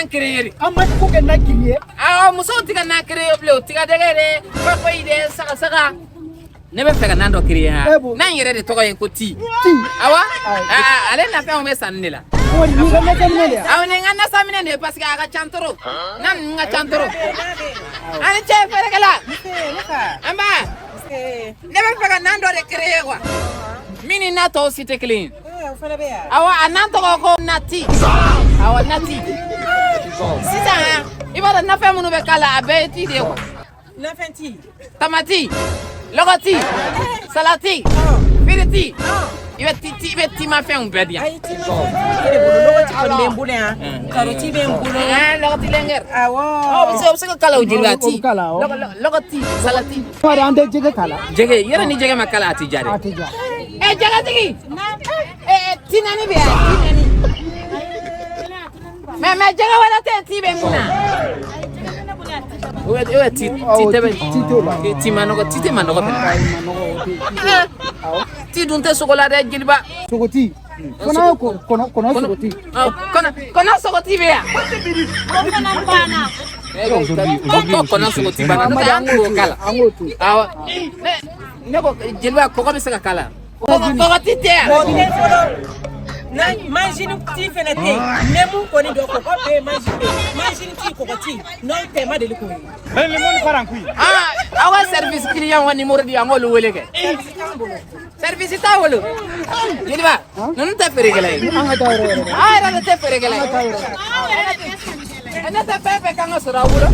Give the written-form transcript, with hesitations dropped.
créer amma ko ke na créer ah muso tiga na créer bleu tiga degere ko ide saka ne be fega nando créer ha nan yere de togo yen ko ti awa ale na fe o me sanela ko ni ga na samine ya aw ne ngana samine ne parce que aga chantoro nan nga chantoro ani che fere kala amba ne be fega nando de créer quoi mini na to cité clean awa ananto ko nati awa nati sisa ibara na fe munu be kala abeti de ko na fenti tamati logoti salati firiti ibeti ma fe un bedia ay ti ma logoti ko lembule ha karoti be mbulo logoti lenger awo oh so kala ujirati logoti salati fara ande jege kala jege yere ni jege makala ati jare jaga tigi tinani be tinani me jaga wala te tibe muna we ti manogo tite manogo ti dunte sokola de gilba sogoti kono sogoti kono sogoti be ya kono sogoti bana angu kala awa ne ko gilba ko be saka kala ko tite na imagine ti fenete nemu ko ni do ko be imagine ti ko ti no te ma de ko ben le mon faran kui awa service client woni mordi angolo weleke service ta wolo yidba non te ferigale ra te ferigale ana te pepe kan asura wuro